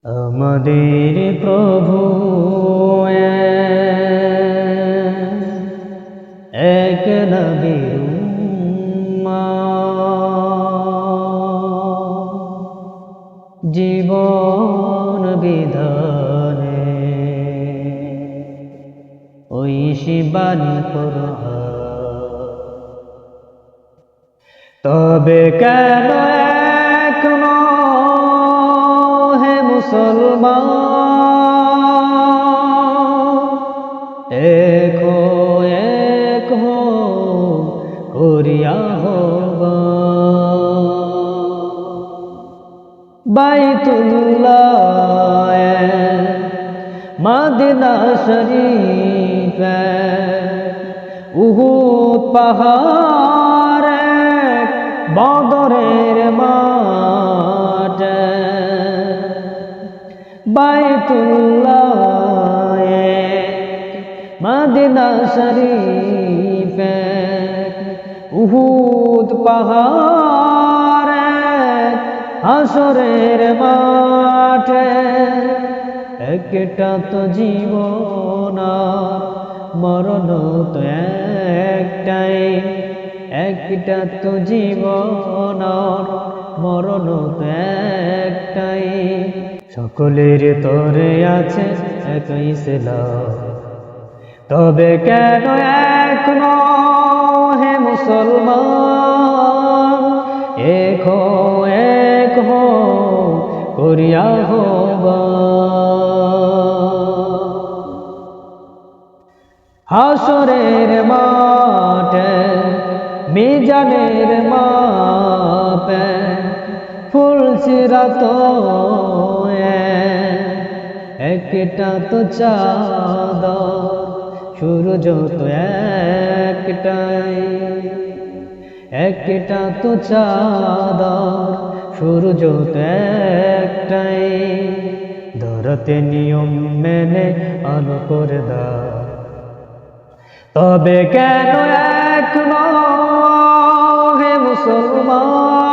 আমাদের প্রভু এক নবীর উম্মত, জীবন বিধানে ওই শিবানী কুরআন। তবে কেন এখনো হে মুসলমান একো একো করিয়া বাইতুল্লাহ মদিনা শরীফ উহুদ পাহাড় বদরের মাঠ বাইতুল্লাহ মদিনা শরীফ উহুদ পাহাড় হাসরের মাঠে একটা তো জীবন মরণ তো একটাই, একটা তো জীবন মরণ তো একটাই। সকলের তরে আছে একই সেলাম, তবে কেন এখনো হে মুসলমান এক হো করিয়া হাসরের মাঠে মিজানের মাপে ফুলসিরাত একটা তো চাঁদ সূরজ তো একটাই, একটা তো চাঁদ সূরজ তো একটাই। ধরতে নিয়ম মেনে আলো করে দাও, তবে কেন এখনো হে মুসলমান